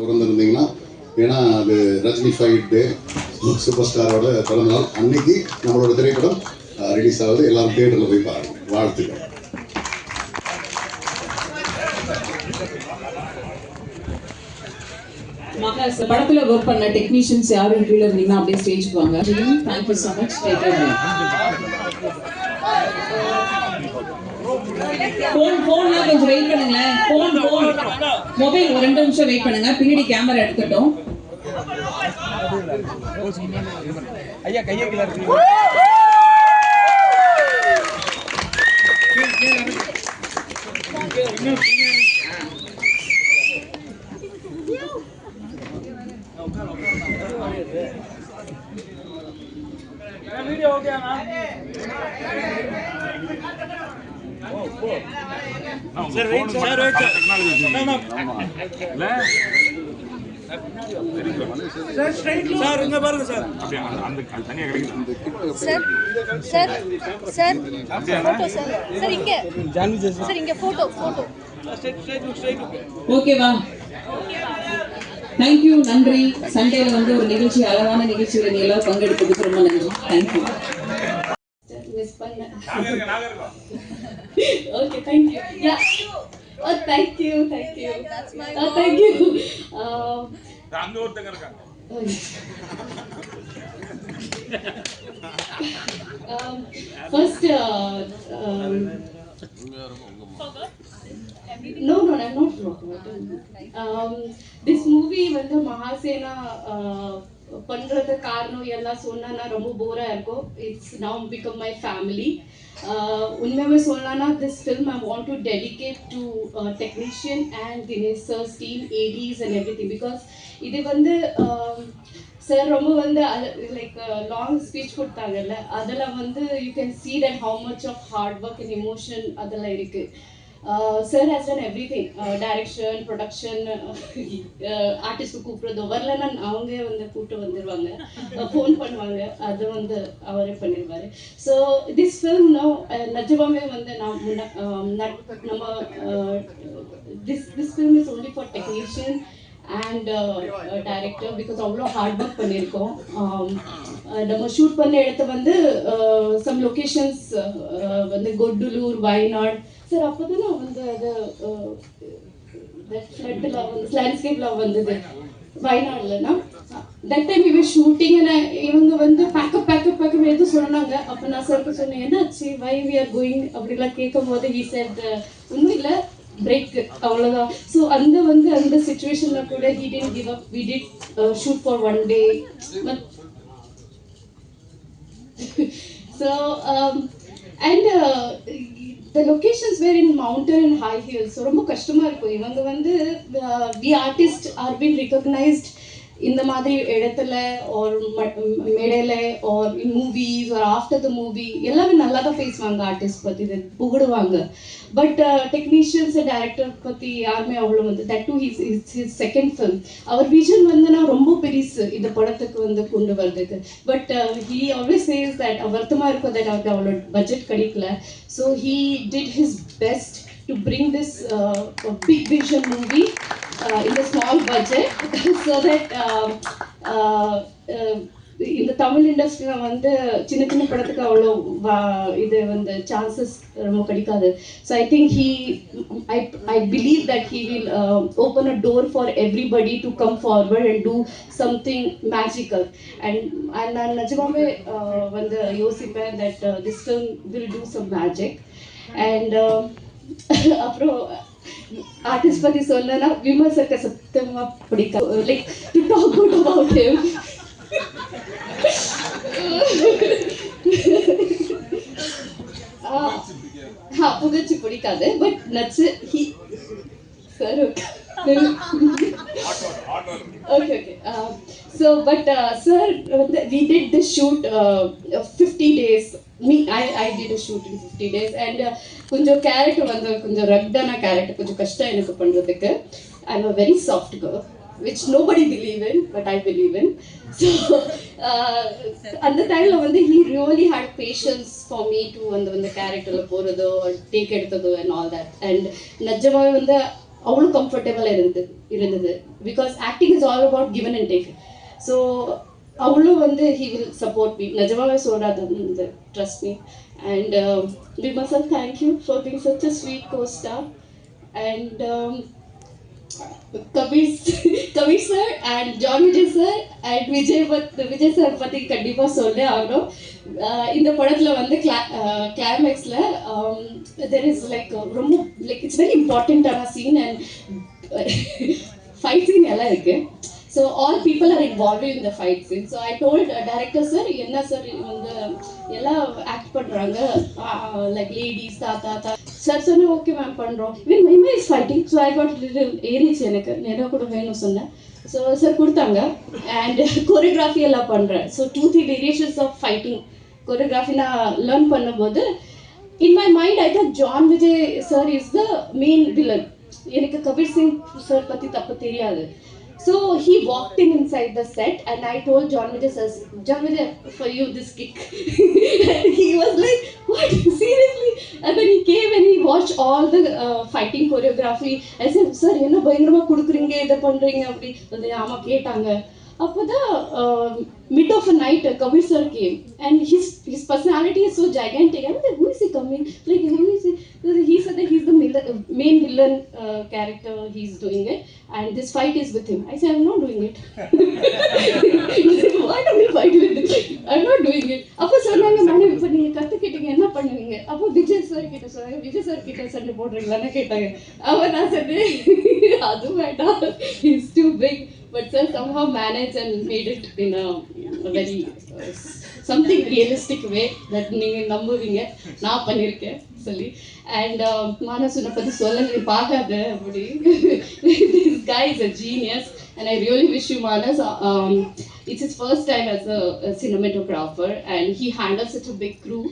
பிறந்திருந்தீங்கன்னா, ஏன்னா அது ரஜினி ஃபைட் டே, சூப்பர் ஸ்டாரோட பிறந்தநாள் அன்னைக்கு நம்மளோட திரைப்படம் ரிலீஸ் ஆகுது. எல்லாரும் தியேட்டரில் போய் பாருங்க. வாழ்த்துக்கள். படத்துல ஒர்க் பண்ண டெக்னீஷியன்ஸ் யாரும் கீழே இருந்தீங்கன்னா அப்படியே ஸ்டேஜ்க்கு வாங்க. Thank you so much. ஃபோன்லாம் கொஞ்சம் வெயிட் பண்ணுங்களேன். ஃபோன் மொபைல் ஒரு 2 நிமிஷம் வெயிட் பண்ணுங்க. பின்னாடி கேமரா எடுத்துட்டோம். ஐயா கையை கீழ இருக்கு. வீடியோ ஓகேனா? Sir wait sir wait sir straight sir இங்க பாருங்க சார். அப்படியே அந்த தனியா கிடைக்குது sir. Sir sir photo sir. Sir இங்க ஜான்வி சார் இங்க போட்டோ ஸ்ட்ரைட் ஓகேவா? தேங்க்யூ. நன்றி. சண்டேல வந்து ஒரு நிகழ்ச்சி, அழகான நிகழ்ச்சியில நீ எல்லாரும் பங்கெடுத்ததுக்கு ரொம்ப நன்றி. தேங்க்யூ. மிஸ் பண்ண ஓகே தேங்க்யூ. யா ஓ தேங்க்யூ. தேங்க்யூ. அங்க ஒருத்தங்க இருக்காங்க. First No, I'm not wrong. This movie வந்து மகாசேனா பண்றது காரணம் எல்லாம் சொன்னா ரொம்ப போரா இருக்கும். It's now become my family. உண்மையாவே சொல்லனா this film I want to dedicate to technician and Dinesh sir's team, ADs and everything, because இது வந்து சார் ரொம்ப வந்து லைக் லாங் ஸ்பீச் கொடுத்தாங்கல்ல, அதில் வந்து you can see that how much of hard work and emotion அதெல்லாம் இருக்கு. Sir has done everything, direction, production, artist கூப்பிட்றது வரலன்னா அவங்க வந்து கூப்பிட்டு வந்துடுவாங்க, ஃபோன் பண்ணுவாங்க, அது வந்து அவரே பண்ணிடுவார். ஸோ திஸ் ஃபில்ம் நோ நிஜமாவே வந்து நம்ம this film is only for technician and director, because அவ்வளோ ஹார்ட் ஒர்க் பண்ணியிருக்கோம். நம்ம ஷூட் பண்ண இடத்த வந்து சம் லொக்கேஷன்ஸ் வந்து கொடுலூர், வயநாடு சார். அப்போ தான் வந்து அது ஃப்ளட்டில் வந்து லேண்ட்ஸ்கேப்பில் வந்தது வயநாடுலன்னா. தட் டைம் இவன் ஷூட்டிங் இவங்க வந்து பேக்கப் எது சொன்னாங்க. அப்போ நான் சாருக்கு சொன்னேன், என்னாச்சு, வை வி ஆர் கோயிங் அப்படிலாம் கேட்கும் போது he said ஒன்றும் இல்லை, பிரேக், அவ்வளோதான். ஸோ அந்த சுச்சுவேஷனில் கூட he didn't give up. We did shoot for 1 day. So and the locations were in mountain and high hills. So ரொம்ப கஷ்டமா இருக்கும். இவங்க வந்து we artists are being recognized இந்த மாதிரி இடத்துல ஒரு மேடையில ஒரு மூவிஸ் ஒரு ஆஃப்டர் த மூவி எல்லாமே நல்லா தான் பேசுவாங்க, ஆர்டிஸ்ட் பற்றி புகழுவாங்க. பட் டெக்னீஷியன்ஸ் டைரக்டர் பற்றி யாருமே அவ்வளோ வந்து that to his second film. அவர் விஷன் வந்து நான் ரொம்ப பெருசு இந்த படத்துக்கு வந்து கொண்டு வர்றதுக்கு. But he always says that வருத்தமாக இருக்கும் தட் அவருக்கு அவ்வளோ பட்ஜெட் கிடைக்கல. So he did his best to bring this big vision movie in a small budget so that இந்த தமிழ் இண்டஸ்ட்ரியில் வந்து சின்ன சின்ன படத்துக்கு அவ்வளோ இது வந்து சான்சஸ் ரொம்ப கிடைக்காது. So I think I believe that he will open a door for everybody to come forward and do something magical. And நான் நிஜமாவே வந்து யோசிப்பேன் that this film will do some magic. And அப்புறம் ஆர்டிஸ்ட் பற்றி சொல்லனா விமர்சக சத்தமா பிடிக்கும். Like to talk good about him. புகழ்ச்சி பிடிக்காது, பட் நச்சு he sir okay. So but sir, we did this shoot 50 days. I did a shoot in 50 days and கொஞ்சம் கேரக்டர் வந்து கொஞ்சம் ரக்டான கேரக்டர், கொஞ்சம் கஷ்டம் எனக்கு பண்ணுறதுக்கு. I'm a very soft girl which nobody believe in, but I believe in. So அந்த டைமில் வந்து he really had patience for me to அந்த கேரக்டரில் போகிறதோ டேக் எடுத்ததோ and all that. And நிஜமாவே வந்து அவ்வளோ கம்ஃபர்டபுளாக இருந்தது because acting is all about given and take. So அவ்வளோ வந்து ஹி வில் சப்போர்ட் மீ, நிஜமாவே சொல்கிறாது இந்த trust me. And Bima sir, thank you for being such a sweet co-star. And Kabir sir and John Vijay sir and Vijay sir பற்றி கண்டிப்பாக சொல்ல ஆகணும். இந்த படத்தில் வந்து கிளைமேக்ஸில் தெர் இஸ் லைக் ரொம்ப லைக் இட்ஸ் வெரி இம்பார்ட்டண்ட்டான சீன் அண்ட் ஃபைட் சீன் எல்லாம் இருக்குது. So all people are involved in the fight scene. So I told director sir, enna sir வந்து எல்லாம் ஆக்ட் பண்றாங்க like ladies தாத்தா sir சொன்ன okay ma'am பண்றோம். Even Mahima is fighting, so I got little ஏரிச்சு எனக்கு நேரா கூட வேணும் சொன்னேன். So sir கொடுத்தாங்க and choreography எல்லாம் பண்றேன். So 2-3 variations of fighting choreography நான் learn பண்ணும்போது in my mind I thought John Vijay sir is the main villain. எனக்கு கபீர் சிங் sir பத்தி தப்பு தெரியாது. So he walked inside the set and I told John Vijay sir, John Vijay, for you this kick. And he was like, what, seriously? And then he came and he watched all the fighting choreography. I said, sir, என்ன பயங்கரமா குடுக்குறீங்க இத பண்றீங்க அப்படி வந்து ஆமா கேட்டாங்க. அப்போதான் mid of a night Kabir sir came and his personality is so gigantic. I was like, who is he coming? Like, who is he? He said that he's the main villain character, he's doing it and this fight is with him. I said, I'm not doing it. He said, why don't you fight with it? I'm not doing it. அப்போ சொன்னாங்க madam இப்போ நீங்கள் கற்றுக்கிட்டீங்க என்ன பண்ணுவீங்க? அப்போ Vijay sir கிட்ட சொன்னாங்க, Vijay sir கிட்ட சண்டை போடுறீங்களான்னு கேட்டாங்க. அவன் நான் சொன்னேன் அது வேண்டாம், he's too big. But sir somehow managed and made it in a very something realistic way that நீங்க நம்புவீங்க நான் பண்ணியிருக்கேன் சொல்லி. And மானசுனை பற்றி சொல்ல நீ பார்க்காத அப்படி. This guy is a genius and I really wish you Manas. It's his first time as a cinematographer and he handles such a big crew.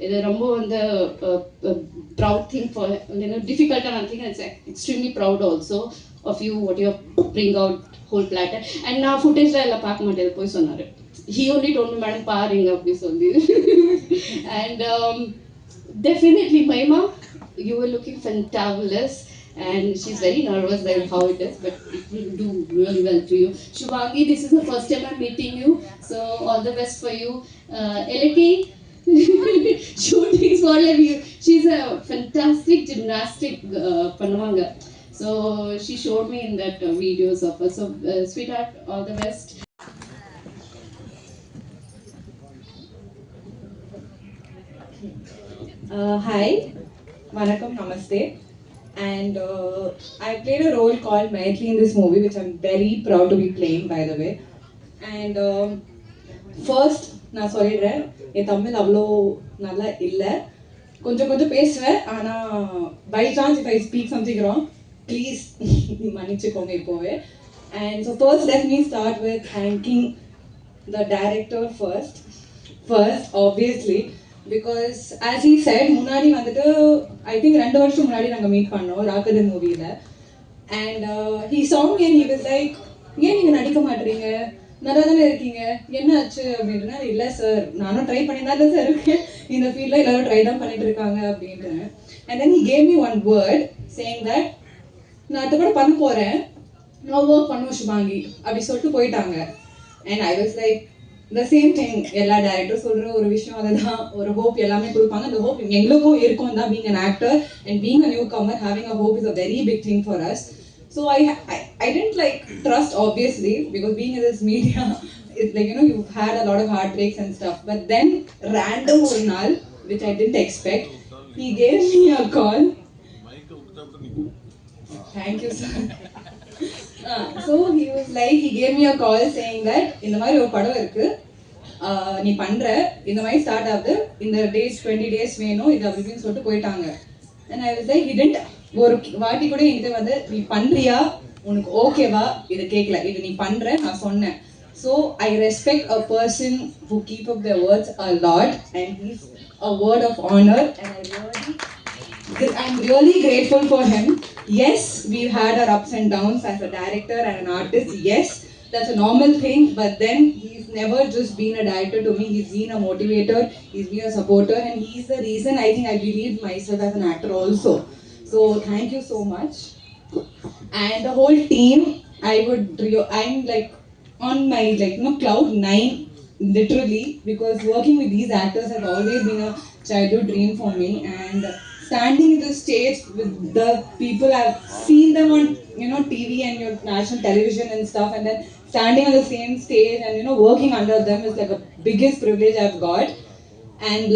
இது ரொம்ப வந்து ப்ரவுட் திங் ஃபார் டிஃபிகல்ட்டான thing. It's extremely proud also of you what you bring out whole platter. And நான் ஃபுட்டேஜ்லாம் எல்லாம் பார்க்க மாட்டேன் போய் சொன்னார். He only don't me madam பாருங்க அப்படி சொல்லி. And definitely Mahima, you were looking fantabulous and she's very nervous that how it is, but it will do really well to you. Shubhangi, this is the first time I'm meeting you, so all the best for you. Elaki, shooting for you. She's a fantastic gymnastic பண்ணுவாங்க. So she showed me in that videos of her. So sweetheart, all the best. Hi, Vanakkam, Namaste. And I played a role called Maitli in this movie, which I'm very proud to be playing, by the way. And first, நான் சொல்லிடுறேன், என் தமிழ் அவ்வளோ நல்லா இல்லை, கொஞ்சம் கொஞ்சம் பேசுவேன். ஆனால் by chance if I speak something wrong please மன்னிச்சுக்கோங்க இப்போவே. And so first let me start with thanking the director first obviously, because as he said முன்னாடி வந்துட்டு I think 2 வருஷம் முன்னாடி நாங்கள் மீட் பண்ணோம் ராக்கதன் மூவியில். And he saw me and he was like, ஏன் நீங்கள் நடிக்க மாட்டீங்க, நல்லா தானே இருக்கீங்க, என்ன ஆச்சு அப்படின்னா. இல்லை சார், நானும் ட்ரை பண்ணி தான் சார் இருக்கேன் இந்த ஃபீல்டில், எல்லாரும் ட்ரை தான் பண்ணிட்டு இருக்காங்க அப்படின்ட்டு. And then he gave me one word saying that நான் அடுத்த கூட பண்ண போகிறேன், நான் ஒர்க் பண்ணுவோம் சுபாங்கி அப்படி சொல்லிட்டு போயிட்டாங்க. And I was like, the same thing, எல்லா டேரக்டரும் சொல்கிற ஒரு விஷயம் அதுதான், ஒரு ஹோப் எல்லாமே கொடுப்பாங்க. அந்த ஹோப் எங்களுக்கும் இருக்கும் தான். being an actor and being a newcomer, having a hope is a very big thing for us. So I didn't like trust obviously, because being in this media, it's like, you know, you've had a lot of heartbreaks and stuff. But then random ஒரு நாள், which I didn't expect, he gave me a call. Thank you sir. So he was like, he gave me a call saying that இந்த மாதிரி ஒரு படம் இருக்கு, நீ பண்ற, இந்த மாதிரி ஸ்டார்ட் ஆகுது, இந்த டேஸ் 20 days வேணும் இது அப்படின்னு சொல்லிட்டு போயிட்டாங்க. And I was like, he didn't ஒரு வாட்டி கூட என்கிட்ட வந்து நீ பண்றியா, உனக்கு ஓகேவா இதை கேட்கல, இது நீ பண்ற நான் சொன்னேன். So I respect a person who keep up their words a lot, and he's a word of honor, and I'm really grateful for him. Yes, we've had our ups and downs as a director and an artist. Yes, that's a normal thing, but then he's never just been a director to me. He's been a motivator, he's been a supporter, and he's the reason I think I believed myself as an actor also. So thank you so much. and the whole team. I'm like on my cloud 9 literally, because working with these actors has always been a childhood dream for me, and standing in the stage with the people, I've seen them on TV and your national television and stuff, and then standing on the same stage and working under them is like a biggest privilege I've got. And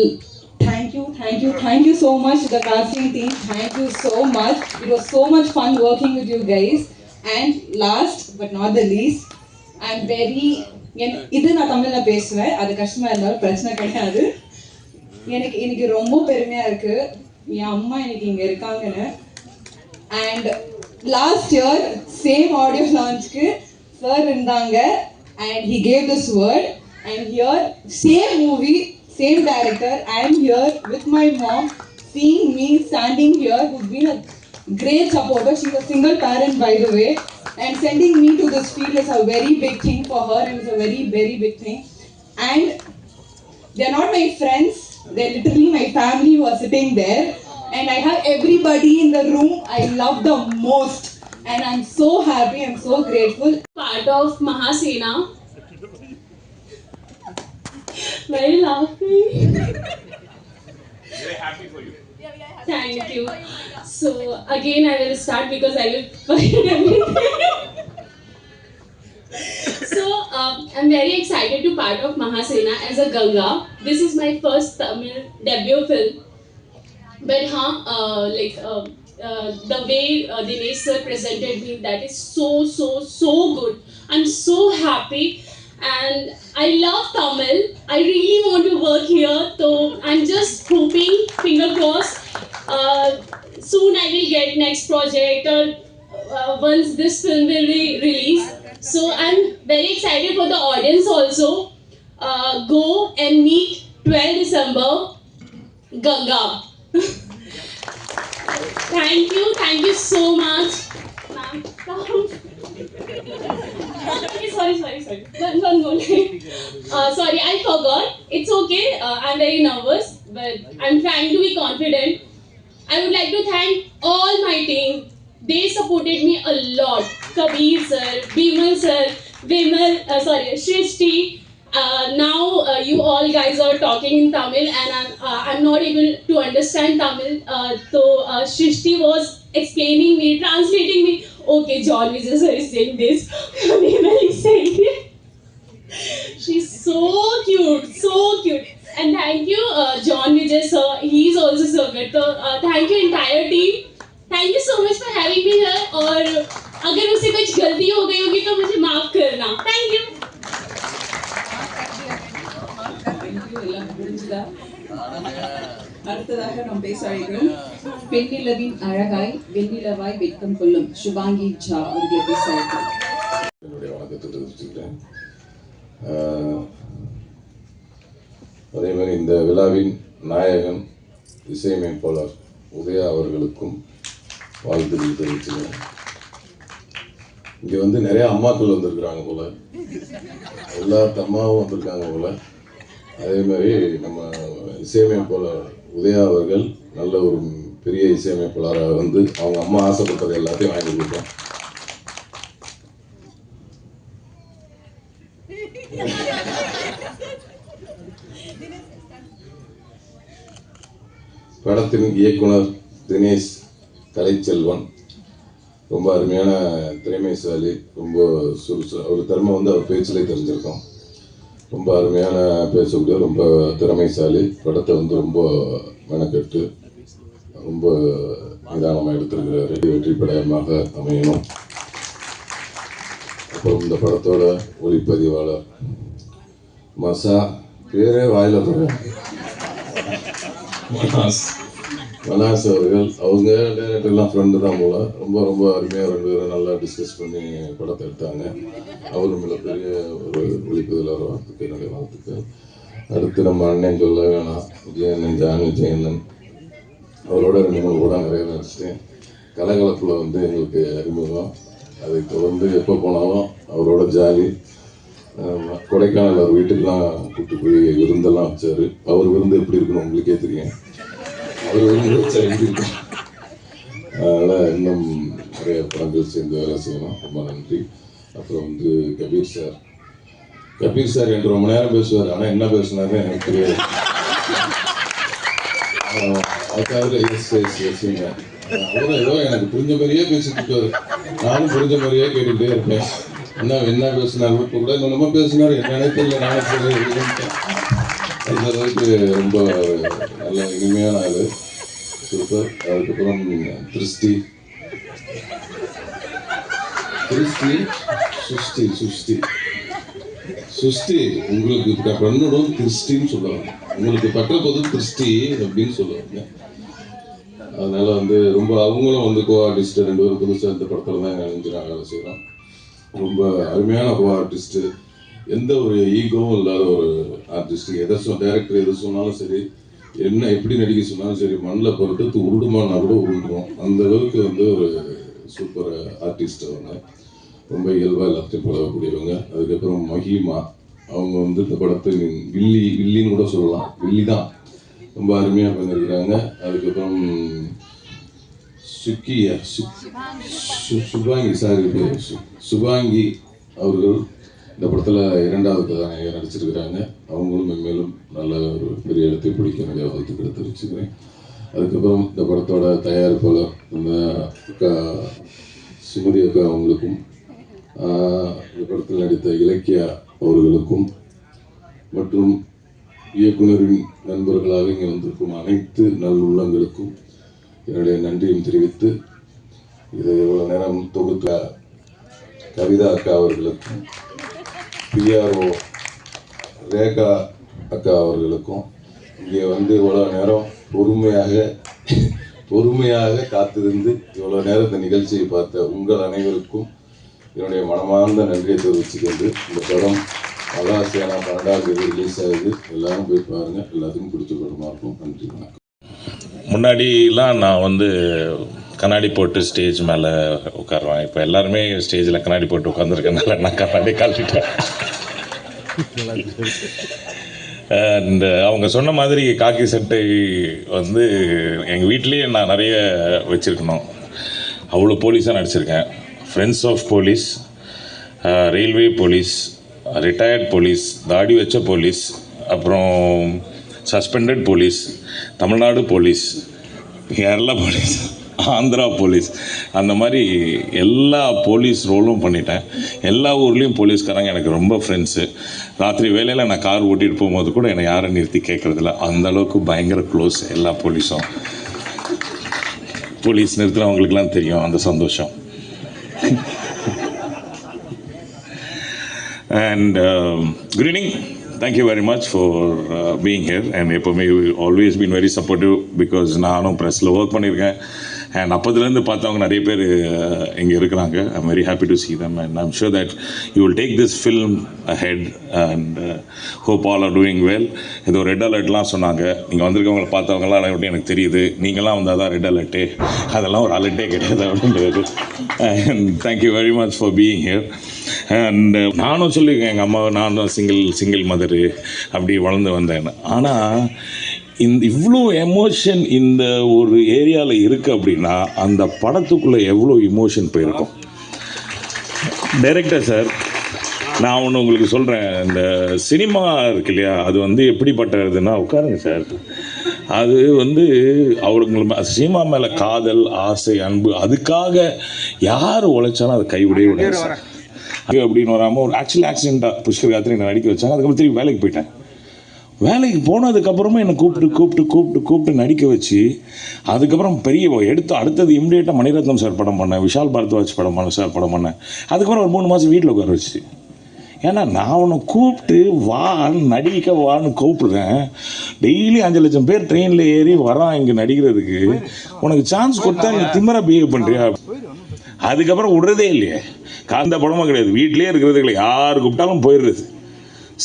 thank you so much to the casting team. Thank you so much. It was so much fun working with you guys. And last but not the least, I'm very இது நான் தமிழ்ல பேசுவேன், அது கஷ்டமா இருந்தாலும் பிரச்சனை கிடையாது. எனக்கு இன்னைக்கு ரொம்ப பெருமையா இருக்கு என் அம்மா இன்னைக்கு இங்க இருக்காங்கன்னு. And last year same audio launchக்கு சார் இருந்தாங்க and he gave this word, and here same movie same director, I am here with my mom, seeing me standing here, who's been a great supporter. She's a single parent, by the way, and sending me to this field is a very big thing for her, and it's a very, very big thing. And they're not my friends, they're literally my family who are sitting there, and I have everybody in the room I love the most, and I'm so happy, I'm so grateful. Part of Mahasena. Why are you laughing? Very happy for you. Thank you. So again I will start because I will forget everything. So I'm very excited to part of Mahasena as a Ganga. This is my first Tamil debut film. But the way Dinesh sir presented me, that is so good. I'm so happy. And I love Tamil. I really want to work here, so I'm just hoping, finger crossed, soon I will get next project, or once this film will be released. So I'm very excited for the audience also. Go and meet 12 December, Ganga. Thank you so much. Ma'am, sorry. One more. Sorry, I forgot. It's okay. I'm very nervous, but I'm trying to be confident. I would like to thank all my team. They supported me a lot. Kabir sir, Bimal sir, Shrishti. Now you all guys are talking in Tamil, and I'm not able to understand Tamil. So Shrishti was explaining me, translating me. Okay, John Vijay sir is saying this. Bimal is saying it. She's so cute. And thank you, John Vijay sir. He's also so good. So thank you entire team. Thank you so much for having me here. और अगर मुझसे कुछ गलती हो गई होगी तो मुझे माफ करना. Thank you. அடுத்ததாக நாம் பேச அழைக்கிறோம் பெண்ணிலவின் அழகாய் வெண்ணிலவாய் வெட்கம் கொள்ளும் சுபாங்கி ஜா அவர்களை பேச அழைக்கிறோம். என்னுடைய வணக்கத்தை தெரிவிச்சுக்கிறேன். அதே மாதிரி இந்த விழாவின் நாயகன் இசையமைப்பாளர் உதயா அவர்களுக்கும் வாழ்த்துக்கள் தெரிவிச்சுக்கிறேன். இங்கே நிறைய அம்மாக்கள் வந்திருக்கிறாங்க போல, எல்லா அம்மாவும் வந்திருக்காங்க போல. அதே மாதிரி நம்ம இசையமைப்பாளர் உதயா அவர்கள் நல்ல ஒரு பெரிய இசையமைப்பாளராக அவங்க அம்மா ஆசைப்பட்டது எல்லாத்தையும் வாங்கி கொடுத்தோம். படத்தின் இயக்குனர் தினேஷ் கலைச்செல்வன் ரொம்ப அருமையான திறமைசாலி. ரொம்ப ஒரு திறமை அவர் பேச்சிலே தெரிஞ்சிருக்கோம். ரொம்ப அருமையான பேசக்கூடிய ரொம்ப திறமைசாலி. படத்தை ரொம்ப மெனக்கெட்டு ரொம்ப நிதானமாக எடுத்திருக்கிறாரு. வெற்றி படமாக அமையணும். அப்புறம் இந்த படத்தோட ஒளிப்பதிவாளர் மசா, பேரே வாயில மனாஸ் அவர்கள், அவங்க டைரக்டர்லாம் ஃப்ரெண்டு தான் போல. ரொம்ப அருமையாக 2 பேரும் நல்லா டிஸ்கஸ் பண்ணி படத்தை எடுத்தாங்க. அவரும் மிகப்பெரிய ஒரு ஒளிப்பதிவாளர் வாழ்த்துக்கு என்னுடைய வாழ்த்துக்கள். அடுத்து நம்ம அண்ணன் சொல்ல வேணாம், விஜயண்ணன் ஜானு விஜயண்ணன் அவரோட 2-3 படம் நிறைய நடிச்சிட்டேன். கலகலப்பில் எங்களுக்கு அறிமுகம். அதை தொடர்ந்து எப்போ போனாலும் அவரோட ஜாலி. கொடைக்கானல் அவர் வீட்டுக்கெலாம் கூப்பிட்டு போய் விருந்தெல்லாம் வச்சார். அவர் விருந்து எப்படி இருக்கணும் உங்களுக்கே தெரியும். அவர் விருந்து வச்சா எப்படி இருக்கும். அதனால் இன்னும் நிறைய படங்கள் சேர்ந்து வேலை செய்யணும். ரொம்ப நன்றி. அப்புறம் வந்து கபீர் சார் என்று ரொம்ப நேரம் பேசுவார், ஆனால் என்ன பேசுனாருன்னு எனக்கு தெரியாது. அதுக்காக அவரும் ஏதோ எனக்கு புரிஞ்ச மாதிரியே பேசிட்டு இருப்பாரு, நானும் புரிஞ்ச மாதிரியே கேட்டுகிட்டே இருப்பேன். என்ன பேசினாரு, இப்போ கூட நம்ம பேசினாரு என்னன்னே தெரியல, நானும் தெரியல. அந்த அளவுக்கு ரொம்ப நல்ல இனிமையான ஆளு, சூப்பர். அதுக்கப்புறம் சுஷ்டி உங்களுக்கு பண்ணணும் கிறிஸ்டின்னு சொல்லுவாங்க, உங்களுக்கு பற்றப்போது கிறிஸ்டி அப்படின்னு சொல்லுவாங்க. அதனால வந்து ரொம்ப அவங்களும் வந்து கோ ஆர்டிஸ்ட் 2 பேரும் புதுசாக இந்த படத்தில் தான் நினைஞ்சு நாங்கள் வேலை செய்கிறோம். ரொம்ப அருமையான கோ ஆர்டிஸ்ட்டு, எந்த ஒரு ஈகோவும் இல்லாத ஒரு ஆர்டிஸ்ட். டைரக்டர் எதை சொன்னாலும் சரி, என்ன எப்படி நடிக்க சொன்னாலும் சரி, மண்ணில் பொறுத்து உருடுமானா கூட உருண்டுவோம். அந்த அளவுக்கு வந்து ஒரு சூப்பர் ஆர்டிஸ்ட் அவங்க. ரொம்ப இயல்பாக எல்லாத்தையும் பழகக்கூடியவங்க. அதுக்கப்புறம் மஹிமா, அவங்க வந்து இந்த படத்தை வில்லின்னு கூட சொல்லலாம், வில்லி தான், ரொம்ப அருமையாக பண்ணியிருக்கிறாங்க. அதுக்கப்புறம் சுபாங்கி அவர்கள் இந்த படத்தில் 2வது கதாநாயகர் நடிச்சிருக்கிறாங்க. அவங்களும் மென்மேலும் நல்ல ஒரு பெரிய இடத்தை பிடிக்க நிறைய வாழ்த்துக்களை தெரிவிச்சுக்கிறேன். அதுக்கப்புறம் இந்த படத்தோட தயாரிப்பாளர் நம்ம அக்கா சுமதி அக்கா அவங்களுக்கும், இந்த படத்தில் நடித்த இலக்கியா அவர்களுக்கும், மற்றும் இயக்குனரின் நண்பர்களாக இங்கே வந்திருக்கும் அனைத்து நல்லுள்ளங்களுக்கும் என்னுடைய நன்றியும் தெரிவித்து, இதை இவ்வளோ நேரம் தொகுத்த கவிதா அக்கா அவர்களுக்கும், பிஆர்ஓ ரேகா அக்கா அவர்களுக்கும், இங்கே வந்து இவ்வளோ நேரம் பொறுமையாக காத்திருந்து இவ்வளோ நேரம் இந்த நிகழ்ச்சியை பார்த்த உங்கள் அனைவருக்கும் என்னுடைய மனமார்ந்த நன்றியை தெரிவிச்சுக்கிறது. இந்த படம் மகாசேனா 12ஆம் தேதி ரிலீஸ் ஆகுது, எல்லாரும் போய் பாருங்கள், எல்லாத்துக்கும் பிடிச்ச படமாக இருக்கும். நன்றி, வணக்கம். முன்னாடிலாம் நான் வந்து கண்ணாடி போட்டு ஸ்டேஜ் மேலே உட்காருவேன். இப்போ எல்லாருமே ஸ்டேஜில் கண்ணாடி போட்டு உட்காந்துருக்கனால நான் கண்ணாடி கழட்டிட்டேன். அண்ட் அவங்க சொன்ன மாதிரி காக்கி சட்டை வந்து எங்கள் வீட்லேயே நான் நிறைய வச்சுருக்கணும். அவ்வளோ போலீஸாக நடிச்சிருக்கேன். Friends of police, railway police, retired police, தாடி வச்ச போலீஸ், அப்புறம் suspended police, Tamil Nadu police, Kerala police, Andhra police, அந்த மாதிரி எல்லா போலீஸ் ரோலும் பண்ணிட்டேன். எல்லா ஊர்லேயும் போலீஸ்காரங்க எனக்கு ரொம்ப ஃப்ரெண்ட்ஸு. ராத்திரி வேலையில் நான் கார் ஓட்டிகிட்டு போகும்போது கூட என்னை யாரும் நிறுத்தி கேட்குறதில்ல, அந்தளவுக்கு பயங்கர க்ளோஸ் எல்லா போலீஸும். போலீஸ் நிறுத்துகிறவங்களுக்குலாம் தெரியும் அந்த சந்தோஷம். And good evening. Thank you very much for being here. And எப்போவுமே always been very supportive because நானும் ப்ரெஸ்ஸில் ஒர்க் பண்ணியிருக்கேன். அண்ட் அப்போதுலேருந்து பார்த்தவங்க நிறைய பேர் இங்கே இருக்கிறாங்க. I'm very happy to see them and I'm sure that you will take this film ahead and hope all are doing well. ஏதோ red அலர்ட்லாம் சொன்னாங்க, நீங்கள் வந்திருக்கவங்களை பார்த்தவங்களாம் எப்படி எனக்கு தெரியுது, நீங்களாம் வந்தால் தான் ரெட் அலர்ட்டு, அதெல்லாம் ஒரு அலர்ட்டே கிடையாது அப்படின்றது. And thank you very much for being here. And நானும் சொல்லியிருக்கேன், எங்கள் அம்மாவை நானும் சிங்கிள் மதரு அப்படி வளர்ந்து வந்தேன். ஆனால் இவ்வளோ எமோஷன் இந்த ஒரு ஏரியாவில் இருக்குது அப்படின்னா அந்த படத்துக்குள்ளே எவ்வளோ இமோஷன் போயிருக்கும். டைரக்டர் சார், நான் ஒன்று உங்களுக்கு சொல்கிறேன். இந்த சினிமா இருக்கு இல்லையா, அது வந்து எப்படிப்பட்டதுன்னா, உட்காருங்க சார், அது வந்து அவங்களுக்கு சினிமா மேலே காதல், ஆசை, அன்பு, அதுக்காக யார் உழைச்சாலும் அதை கைவிடவே விடாது சார். அப்படின்னு வராமல் ஒரு ஆக்சிடெண்ட்டாக புஷ்கர் காத்திரி என்னை நடிக்க வச்சாங்க. அதுக்கப்புறம் திரும்பி வேலைக்கு போயிட்டேன். வேலைக்கு போனதுக்கப்புறமா என்னை கூப்பிட்டு நடிக்க வச்சு, அதுக்கப்புறம் பெரிய அடுத்தது இம்மிடியேட்டாக மணிரத்னம் சார் படம் பண்ணேன், விஷால் பாரத்வாஜ் படம் பண்ணேன். அதுக்கப்புறம் ஒரு 3 மாதம் வீட்டில் உட்கார வச்சு, ஏன்னா நான் உன்னை கூப்பிட்டு நடிக்க வான்னு கூப்பிடுறேன். டெய்லி 5 லட்சம் பேர் ட்ரெயினில் ஏறி வரான் இங்கே நடிக்கிறதுக்கு, உனக்கு சான்ஸ் கொடுத்தா நீ திமிரா பிஹேவ் பண்ணுறியா? அதுக்கப்புறம் விடுறதே இல்லையே. காந்த படமாக கிடையாது, வீட்லேயே இருக்கிறது இல்லை, யார் கூப்பிட்டாலும் போயிடுறது.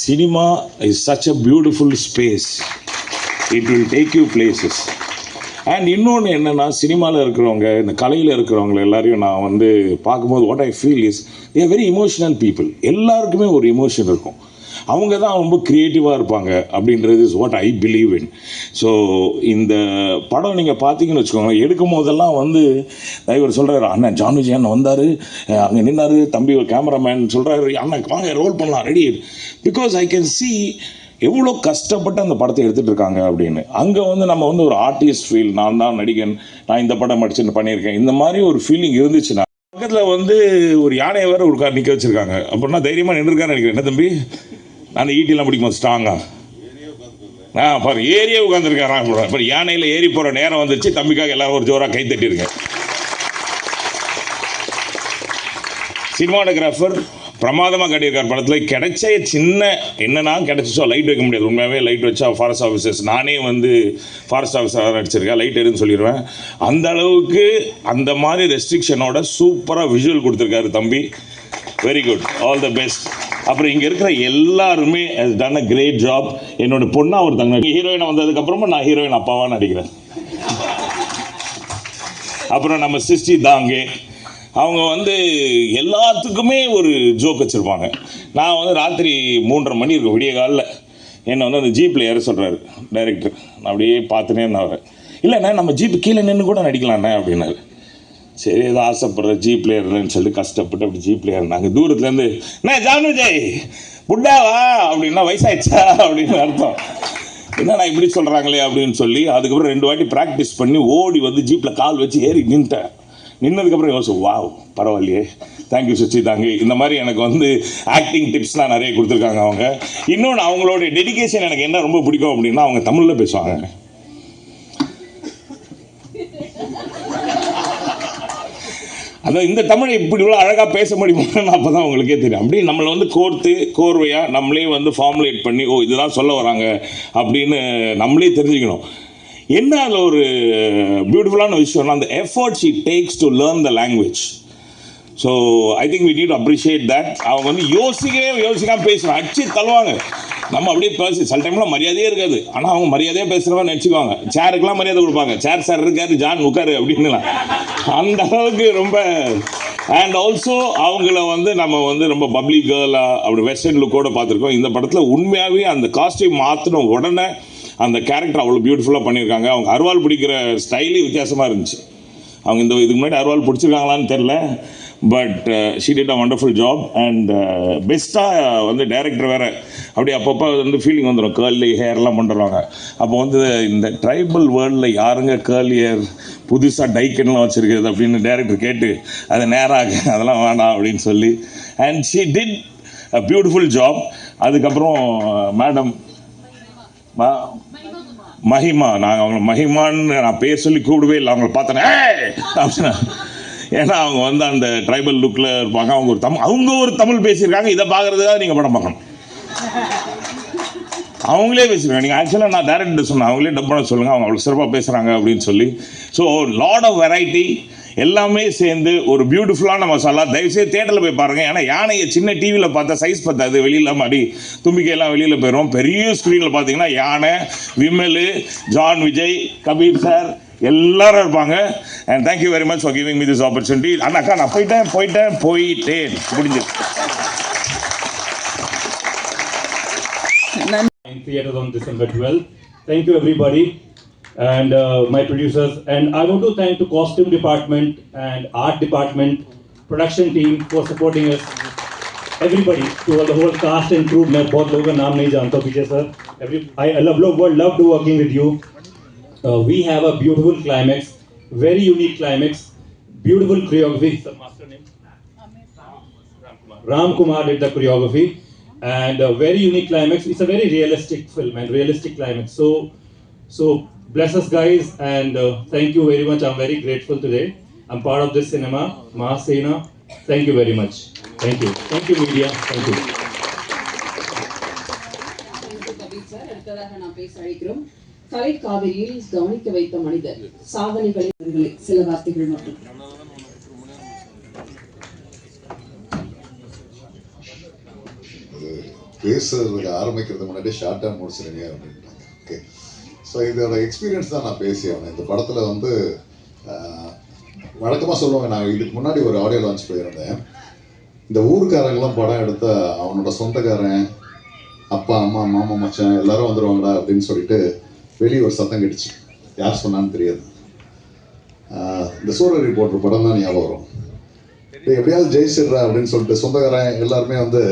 Cinema is such a beautiful space. It will take you places. And இன்னொன்று என்னென்னா, சினிமாவில் இருக்கிறவங்க, இந்த கலையில் இருக்கிறவங்க எல்லாரையும் நான் வந்து பார்க்கும்போது what I feel is they are very emotional people. எல்லாருக்குமே ஒரு இமோஷன் இருக்கும். அவங்க தான் ரொம்ப க்ரியேட்டிவாக இருப்பாங்க அப்படின்றது is what I believe in. So இந்த படம் நீங்கள் பார்த்தீங்கன்னு வச்சுக்கோங்க, எடுக்கும் போதெல்லாம் வந்து இவர் சொல்கிறார், அண்ணன் ஜான் விஜய் அண்ணன் வந்தார், அங்கே நின்னார், தம்பி ஒரு கேமராமேன் சொல்கிறாரு, அண்ணன் வாங்க ரோல் பண்ணலாம் ready, because I can see எவ்வளோ கஷ்டப்பட்டு அந்த படத்தை எடுத்துகிட்டு இருக்காங்க அப்படின்னு. அங்கே வந்து நம்ம வந்து ஒரு ஆர்டிஸ்ட் ஃபீல், நான் தான் நடிகன், நான் இந்த படம் படிச்சுட்டு பண்ணியிருக்கேன், இந்த மாதிரி ஒரு ஃபீலிங் இருந்துச்சுன்னா. பக்கத்தில் வந்து ஒரு யானையை வேறு ஒரு கார் நிற்க வச்சுருக்காங்க, அப்படின்னா தைரியமாக நின்றுருக்கான்னு நினைக்கிறேன். என்ன தம்பி, நான் ஈட்டிலாம் பிடிக்குமா ஸ்ட்ராங்கா பாரு ஏரியே உட்காந்துருக்காரான். அப்புறம் யானையில் ஏறி போகிற நேரம் வந்துச்சு, தம்பிக்காக எல்லாரும் ஒரு ஜோராக கை தட்டியிருக்கேன். சினிமாட்டோகிராஃபர் பிரமாதமாக கட்டியிருக்கார் படத்தில். கிடைச்ச சின்ன என்னன்னா கிடைச்சிச்சோ, லைட் வைக்க முடியாது, உண்மையாகவே லைட் வச்சா ஃபாரஸ்ட் ஆஃபீஸர்ஸ், நானே வந்து ஃபாரஸ்ட் ஆஃபீஸராக நடிச்சிருக்கேன், லைட் எடுன்னு சொல்லிடுவேன். அந்த அளவுக்கு அந்த மாதிரி ரெஸ்ட்ரிக்ஷனோட சூப்பராக விஷுவல் கொடுத்துருக்காரு தம்பி. Very good, all the best. அப்புறம் இங்கே இருக்கிற எல்லாருமே has done a great job. என்னோட பொண்ணா ஒரு தங்க ஹீரோயினை வந்ததுக்கப்புறமா நான் ஹீரோயின் அப்பாவாக நடிக்கிறேன். அப்புறம் நம்ம சிஸ்டி தாங்கே, அவங்க வந்து எல்லாத்துக்குமே ஒரு ஜோக் வச்சுருப்பாங்க. நான் வந்து ராத்திரி 3:30 மணி இருக்கும், விடிய காலில் என்னை வந்து அந்த ஜீப்பில் ஏற சொல்கிறாரு டைரக்டர். நான் அப்படியே பார்த்துனே இருந்தேன். இல்லைண்ணே நம்ம ஜீப்பு கீழே நின்று கூட நடிக்கலாண்ணே அப்படின்னாரு. சரி ஏதோ ஆசைப்படுற ஜீப்பில் ஏறலன்னு சொல்லி கஷ்டப்பட்டு அப்படி ஜீப்பில் ஏறினாங்க. தூரத்துலேருந்து என்ன ஜான் விஜய் புட்டாவா அப்படின்னா வயசாயிடுச்சா அப்படின்னு அர்த்தம். என்னண்ணா இப்படி சொல்கிறாங்களே அப்படின்னு சொல்லி அதுக்கப்புறம் 2 வாட்டி ப்ராக்டிஸ் பண்ணி ஓடி வந்து ஜீப்பில் கால் வச்சு ஏறி நின்ட்டேன். நின்னதுக்கப்புறம் யோசிச்சு வாவ் பரவாயில்லையே, தேங்க்யூ சுச்சி தாங்க. இந்த மாதிரி எனக்கு வந்து ஆக்டிங் டிப்ஸ்லாம் நிறைய கொடுத்துருக்காங்க அவங்க. இன்னொன்று அவங்களோட டெடிகேஷன் எனக்கு என்ன ரொம்ப பிடிக்கும் அப்படின்னா, அவங்க தமிழில் பேசுவாங்க. அதான் இந்த தமிழை இப்படி இவ்வளோ அழகாக பேச முடியுமான்னு அப்போ தான் அவங்களுக்கே தெரியும். அப்படி நம்மளை வந்து கோர்வையாக நம்மளே வந்து ஃபார்முலேட் பண்ணி ஓ இதுதான் சொல்ல வராங்க அப்படின்னு நம்மளே தெரிஞ்சுக்கணும். என்ன அதில் ஒரு பியூட்டிஃபுல்லான விஷயம்னா அந்த effort she takes to learn the language. So I think we need to appreciate that. அவங்க வந்து யோசிக்காமல் பேசுவாங்க, அடிச்சு தள்ளுவாங்க. நம்ம அப்படியே பேசி சில டைம்லாம் மரியாதையே இருக்காது, ஆனால் அவங்க மரியாதையாக பேசுகிறவங்க நினச்சிக்குவாங்க. சேருக்கெலாம் மரியாதை கொடுப்பாங்க, சேர் சார் இருக்காரு ஜான் உட்காரு அப்படின்னுலாம். அந்த அளவுக்கு ரொம்ப. அண்ட் ஆல்சோ அவங்கள வந்து நம்ம வந்து ரொம்ப பப்ளி கேர்லாக அப்படி வெஸ்டர்ன் லுக்கோடு பார்த்துருக்கோம். இந்த படத்தில் உண்மையாகவே அந்த காஸ்டியூம் மாற்றின உடனே அந்த கேரக்டர் அவ்வளோ பியூட்டிஃபுல்லாக பண்ணியிருக்காங்க. அவங்க அருவாள் பிடிக்கிற ஸ்டைலே வித்தியாசமாக இருந்துச்சு. அவங்க இதுக்கு முன்னாடி அருவாள் பிடிச்சிருக்காங்களான்னு தெரில, but she did a wonderful job. And பெஸ்ட்டாக வந்து டைரக்டர் வேறு அப்படி அப்பப்போ வந்து ஃபீலிங் வந்துடும், கேர்லி ஹேர்லாம் பண்ணுறாங்க. அப்போ வந்து இந்த ட்ரைபல் வேர்ல்டில் யாருங்க கேர்லி ஹேர் புதுசாக டைக்கன்லாம் வச்சுருக்குது அப்படின்னு டைரக்டர் கேட்டு அதை நேராக அதெல்லாம் வேண்டாம் அப்படின்னு சொல்லி and she did a beautiful job. அதுக்கப்புறம் மேடம் மஹிமா, நாங்கள் அவங்கள மஹிமான்னு நான் பேர் சொல்லி கூப்பிடவே இல்லை. அவங்கள பார்த்தேனே அப்படின்னா, ஏன்னா அவங்க வந்து அந்த ட்ரைபல் லுக்கில் இருப்பாங்க. அவங்க ஒரு தமிழ் பேசியிருக்காங்க. இதை பார்க்குறதுக்காக நீங்கள் படம் பார்க்கணும். அவங்களே பேசியிருக்காங்க. நீங்கள் ஆக்சுவலாக நான் டேரக்டர் சொன்னேன், அவங்களே டப் பண்ண சொல்லுங்கள், அவங்க அவ்வளோ சிறப்பாக பேசுகிறாங்க அப்படின்னு சொல்லி. ஸோ லாட் ஆஃப் வெரைட்டி எல்லாமே சேர்ந்து ஒரு பியூட்டிஃபுல்லான மசாலா. தயவுசெய்து தேட்டரில் போய் பாருங்கள். ஏன்னா யானையை சின்ன டிவியில் பார்த்தா சைஸ் பத்தாது, வெளியில் மாடி தும்பிக்கையெல்லாம் வெளியில் போயிடும். பெரிய ஸ்க்ரீனில் பார்த்தீங்கன்னா யானை, விமல், ஜான் விஜய், கபீர் சார் எல்லாரும் இருப்பாங்க. And thank you very much for giving me this opportunity. அண்ணாக்கா நான் போயிட்டேன் முடிஞ்சு. Theatres on December 12th. Thank you everybody and my producers, and I want to thank the costume department and art department, production team for supporting us. Everybody, to the whole cast and crew. मैं बहुत लोगों का नाम नहीं जानता पीछे sir. I love to working with you. We have a beautiful climax, very unique climax, beautiful choreography. Sir, master name? Ram Kumar did the choreography. And a very unique climax. It's a very realistic film and realistic climax. So bless us guys, and thank you very much. I'm very grateful today. I'm part of this cinema, Mahasena. Thank you very much. Thank you media. Thank you. அடுத்ததாக நாம் பேச அழைக்கிறோம். கலைக்காவிரியில் கவனிக்க வைத்த மனிதர் சாதனைகளில் சில வார்த்தைகள் மட்டும். பேசுறதுக்கு ஆரம்பிக்கிறது முன்னாடி ஷார்ட்டாக முடிச்சிருங்க அப்படின்ட்டாங்க. ஓகே, ஸோ இதோட எக்ஸ்பீரியன்ஸ் தான் நான் பேசியவன். இந்த படத்தில் வந்து வழக்கமாக சொல்லுவாங்க, நான் இதுக்கு முன்னாடி ஒரு ஆடியோ லான்ச் போயிருந்தேன். இந்த ஊருக்காரங்களாம் படம் எடுத்த அவனோட சொந்தக்காரன் அப்பா அம்மா மாமா மச்சான் எல்லாரும் வந்துடுவாங்கடா அப்படின்னு சொல்லிட்டு வெளியே ஒரு சத்தம் கேட்டுச்சு. யார் சொன்னான்னு தெரியாது. இந்த சூரரை போட்ட படம் தான் ஞாபகம் வரும். எப்படியாவது ஜெயிச்சிடுறா அப்படின்னு சொல்லிட்டு சொந்தக்காரன் எல்லாருமே வந்து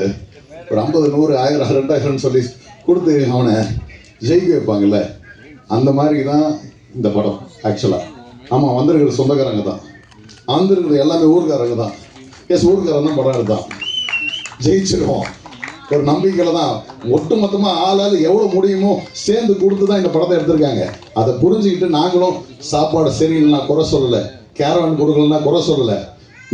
ஒரு 50, 100, 1000, 2000 சொல்லி கொடுத்து அவனை ஜெயிக்க வைப்பாங்கல்ல, அந்த மாதிரி தான் இந்த படம் ஆக்சுவலாக. ஆமாம், வந்திருக்கிற சொந்தக்காரங்க தான், வந்திருக்கிறது எல்லாமே ஊர்காரங்க தான். எஸ், ஊர்காரன் தான் படம் எடுத்தான். ஜெயிச்சிருவோம் ஒரு நம்பிக்கையில் தான் ஒட்டு மொத்தமாக ஆளால் எவ்வளோ முடியுமோ சேர்ந்து கொடுத்து தான் இந்த படத்தை எடுத்திருக்காங்க. அதை புரிஞ்சுக்கிட்டு நாங்களும் சாப்பாடு சரியில்லைன்னா குறை சொல்லலை, கேரவன் கொடுக்கலன்னா குறை சொல்லலை,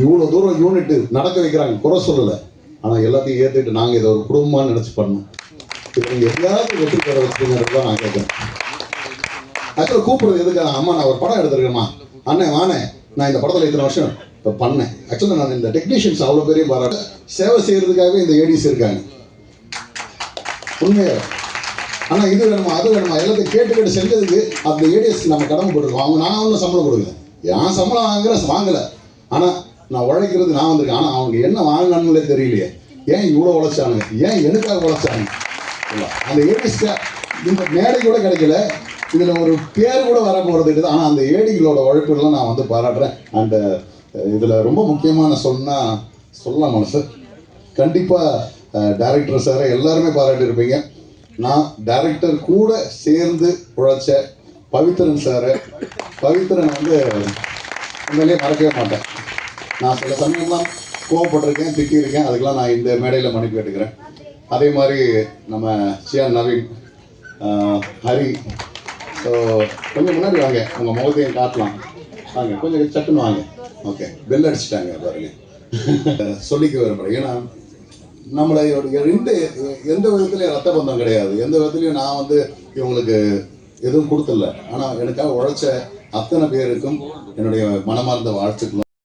இவ்வளோ தூரம் யூனிட் நடக்க வைக்கிறாங்க குறை சொல்லலை. ஆனால் எல்லாத்தையும் ஏற்றுட்டு நாங்கள் இதை ஒரு குடும்பமாக நினச்சி பண்ணோம். இப்போ நீங்கள் எப்படியாவது வெற்றி பெற வச்சுங்கிறது தான் நான் கேட்குறேன். ஆக்சுவலாக கூப்பிடுறது எதுக்காக? அம்மா நான் ஒரு படம் எடுத்திருக்கேம்மா, அண்ணன் வானே நான் இந்த படத்தில் இத்தனை வருஷம் இப்போ பண்ணேன். ஆக்சுவலாக நான் இந்த டெக்னீஷியன்ஸ் அவ்வளோ பெரிய பாராட்டு, சேவை செய்கிறதுக்காகவே இந்த ஏடிஸ் இருக்காங்க உண்மையாக. ஆனால் இது வேணுமா அது வேணுமா எல்லாத்தையும் கேட்டு செஞ்சதுக்கு அந்த ஏடிஎஸ் நம்ம கடமை போட்டுருக்கோம். அவங்க நான் ஒன்றும் சம்பளம் கொடுக்கல, என் சம்பளம் வாங்கலை. ஆனால் நான் உழைக்கிறது நான் வந்திருக்கேன். ஆனால் அவங்க என்ன வாங்கினானுங்களே தெரியலையே, ஏன் இவ்வளோ உழைச்சானுங்க, ஏன் எனக்காக உழைச்சாங்க. அந்த ஏடிஸ்க்கு இந்த மேடை கூட கிடைக்கல, இதில் ஒரு பேர் கூட வர போகிறது இருக்குது. ஆனால் அந்த ஏடிகளோட உழைப்புலாம் நான் வந்து பாராட்டுறேன். அண்ட் இதில் ரொம்ப முக்கியமான சொல்லலாம் மனசு, கண்டிப்பாக டைரக்டர் சாரை எல்லாருமே பாராட்டியிருப்பீங்க. நான் டைரக்டர் கூட சேர்ந்து உழைச்ச பவித்ரன் சாரை, பவித்ரன் வந்து உண்மையிலேயே மறக்கவே மாட்டேன். நான் சில சமயம்லாம் கோவப்பட்டிருக்கேன், திட்டியிருக்கேன், அதுக்கெல்லாம் நான் இந்த மேடையில் மன்னிப்பு கேட்டுக்கிறேன். அதே மாதிரி நம்ம சியான் நவீன், ஹரி, ஸோ கொஞ்சம் முன்னாடி வாங்க, உங்கள் முகத்தையும் காட்டலாம் வாங்க, கொஞ்சம் சட்டுன்னு வாங்க. ஓகே, பெல் அடிச்சுட்டாங்க பாருங்க. சொல்லிக்க விரும்புகிறேன், ஏன்னா நம்மளை எந்த விதத்துலையும் ரத்த பந்தம் கிடையாது, எந்த விதத்துலையும் நான் வந்து இவங்களுக்கு எதுவும் கொடுத்துடல. ஆனால் எனக்காக உழைச்ச அத்தனை பேருக்கும் என்னுடைய மனமார்ந்த வாழ்த்துக்கள்.